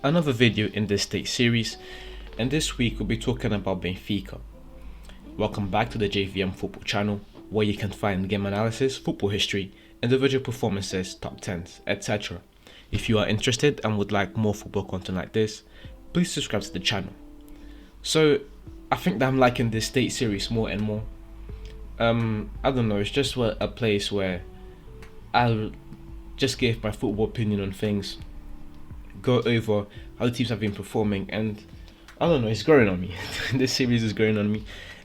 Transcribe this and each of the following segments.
another video in this state series, and this week we'll be talking about Benfica. Welcome back to the JVM football channel, where you can find game analysis, football history, individual performances, top 10s, etc. If you are interested and would like more football content like this, please subscribe to the channel. So I think that I'm liking this state series more and more. I don't know, it's just a place where I'll just give my football opinion on things, go over how the teams have been performing, and I don't know, it's growing on me. This series is growing on me.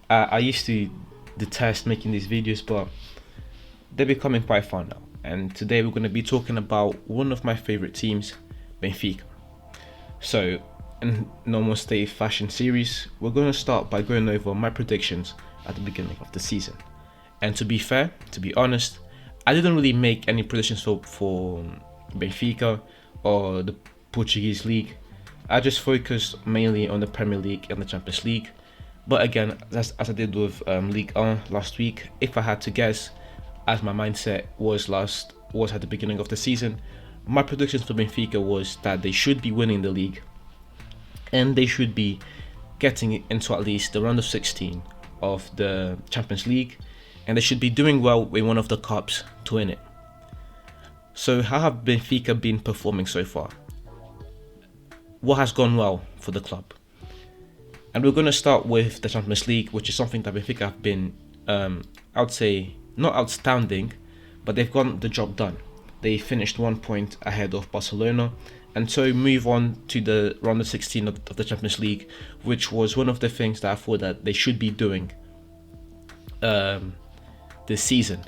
I used to detest making these videos, but they're becoming quite fun now. And today we're going to be talking about one of my favorite teams, Benfica. So, in normal state fashion series, we're going to start by going over my predictions at the beginning of the season. And to be fair, to be honest, I didn't really make any predictions for Benfica or the Portuguese league. I just focused mainly on the Premier League and the Champions League. But again, as I did with Ligue 1 last week, if I had to guess, as my mindset was at the beginning of the season, my predictions for Benfica was that they should be winning the league, and they should be getting into at least the round of 16 of the Champions League, and they should be doing well in one of the cups to win it. So how have Benfica been performing so far? What has gone well for the club? And we're going to start with the Champions League, which is something that Benfica have been, I would say, not outstanding, but they've gotten the job done. They finished 1 point ahead of Barcelona, and so move on to the round of 16 of the Champions League, which was one of the things that I thought that they should be doing this season.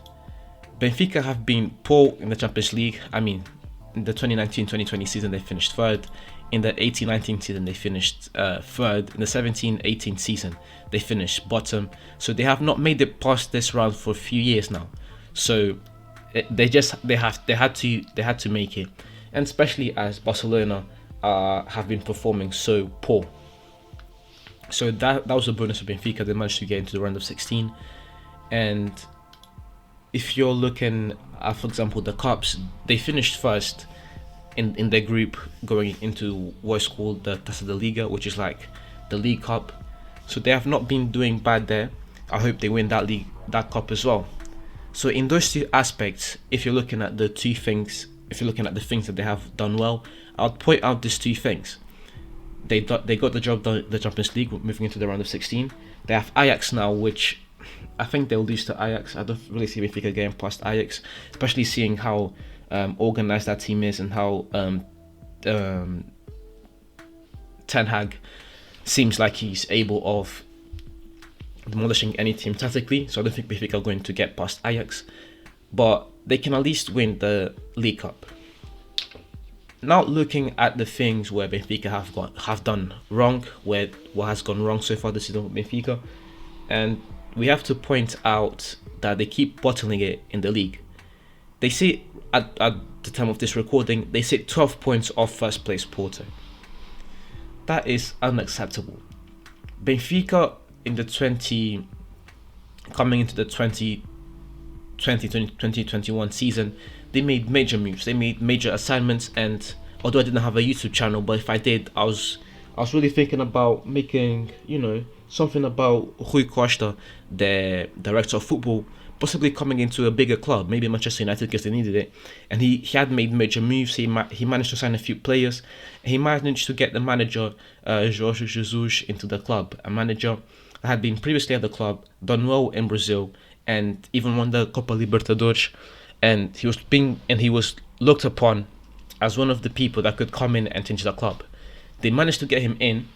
Benfica have been poor in the Champions League. I mean, in the 2019-2020 season they finished third. In the 18-19 season they finished third. In the 17-18 season they finished bottom. So they have not made it past this round for a few years now. So they had to make it, and especially as Barcelona have been performing so poor. So that was a bonus for Benfica. They managed to get into the round of 16, and if you're looking at, for example, the cups, they finished first in their group, going into what's called the Taça da Liga, which is like the League Cup. So they have not been doing bad there. I hope they win that cup as well. So in those two aspects, if you're looking at the things that they have done well, I'll point out these two things. They got the job done in the Champions League, moving into the round of 16. They have Ajax now, which I think they'll lose to Ajax. I don't really see Benfica getting past Ajax, especially seeing how organized that team is and how Ten Hag seems like he's able of demolishing any team tactically. So I don't think Benfica are going to get past Ajax, but they can at least win the League Cup. Now looking at the things where Benfica have done wrong, what has gone wrong so far this season with Benfica, and we have to point out that they keep bottling it in the league. They sit at the time of this recording, they sit 12 points off first place Porto. That is unacceptable. Benfica coming into the 2020-2021 season, they made major moves, they made major assignments, and although I didn't have a YouTube channel, but if I did, I was really thinking about making, something about Rui Costa, the director of football, possibly coming into a bigger club, maybe Manchester United, because they needed it. And he had made major moves. He managed to sign a few players. He managed to get the manager, Jorge Jesus, into the club. A manager that had been previously at the club, done well in Brazil, and even won the Copa Libertadores. And he was looked upon as one of the people that could come in and change the club. They managed to get him in.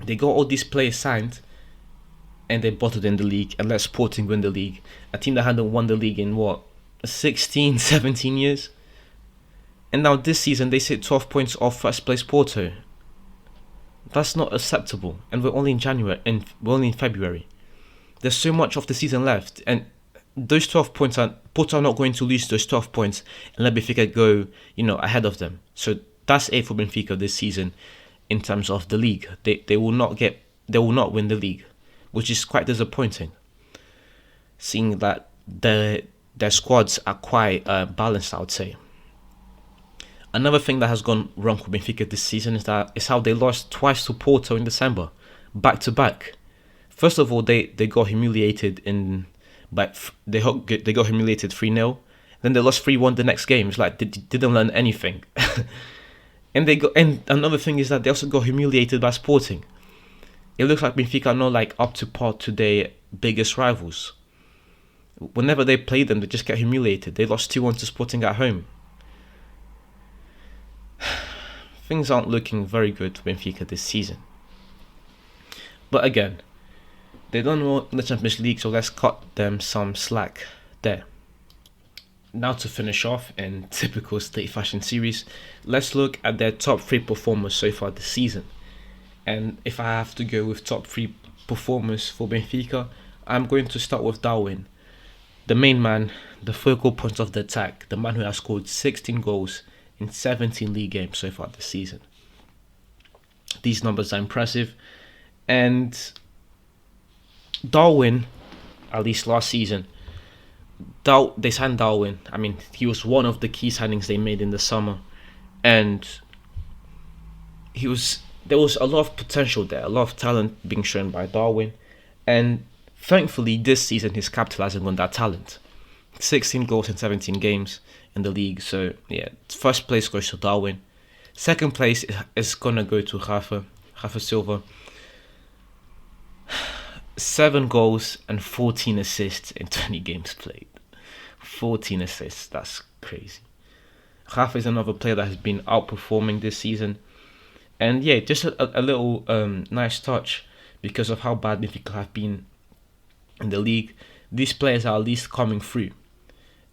They got all these players signed, and they bottled in the league and let Sporting win the league. A team that hadn't won the league in 16, 17 years. And now this season they sit 12 points off first place Porto. That's not acceptable. And we're only in February. There's so much of the season left, and those 12 points Porto are not going to lose those 12 points and let Benfica go, ahead of them. So that's it for Benfica this season in terms of the league. They will not win the league, which is quite disappointing, seeing that their squads are quite balanced, I would say. Another thing that has gone wrong for Benfica this season is how they lost twice to Porto in December, back to back. First of all, they got humiliated they got humiliated 3-0. Then they lost 3-1 the next game. It's like they didn't learn anything. And another thing is that they also got humiliated by Sporting. It looks like Benfica are not like up to par to their biggest rivals. Whenever they play them, they just get humiliated. They lost 2-1 to Sporting at home. Things aren't looking very good for Benfica this season. But again, they don't know the Champions League, so let's cut them some slack there. Now to finish off in typical State Fashion series, let's look at their top 3 performers so far this season. And if I have to go with top 3 performers for Benfica, I'm going to start with Darwin, the main man, the focal point of the attack, the man who has scored 16 goals in 17 league games so far this season. These numbers are impressive, and Darwin, at least last season, they signed Darwin. I mean, he was one of the key signings they made in the summer, and there was a lot of potential there, a lot of talent being shown by Darwin, and thankfully this season he's capitalizing on that talent. 16 goals in 17 games in the league, so yeah, first place goes to Darwin. Second place is gonna go to Rafa Silva. 7 goals and 14 assists in 20 games played. 14 assists, that's crazy. Rafa is another player that has been outperforming this season. And yeah, just a little nice touch because of how bad Benfica have been in the league. These players are at least coming through.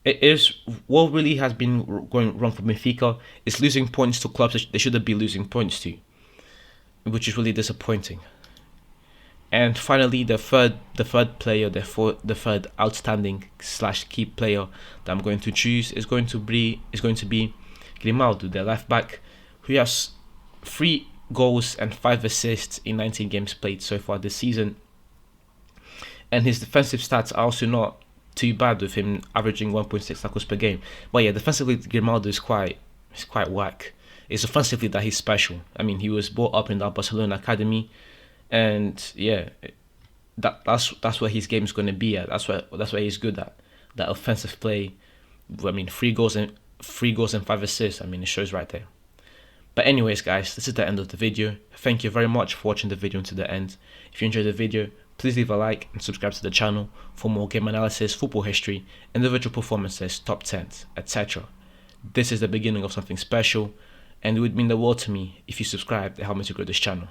It is what really has been going wrong for Benfica is losing points to clubs that they shouldn't be losing points to, which is really disappointing. And finally, the third outstanding / key player that I'm going to choose is going to be Grimaldo, their left back, who has 3 goals and 5 assists in 19 games played so far this season. And his defensive stats are also not too bad, with him averaging 1.6 tackles per game. But yeah, defensively Grimaldo is quite whack. It's offensively that he's special. I mean, he was brought up in the Barcelona academy. And yeah, that's where his game is going to be at. That's where he's good at. That offensive play. I mean, 3 goals and 5 assists. I mean, it shows right there. But anyways, guys, this is the end of the video. Thank you very much for watching the video to the end. If you enjoyed the video, please leave a like and subscribe to the channel for more game analysis, football history, individual performances, top 10s, etc. This is the beginning of something special, and it would mean the world to me if you subscribe to help me to grow this channel.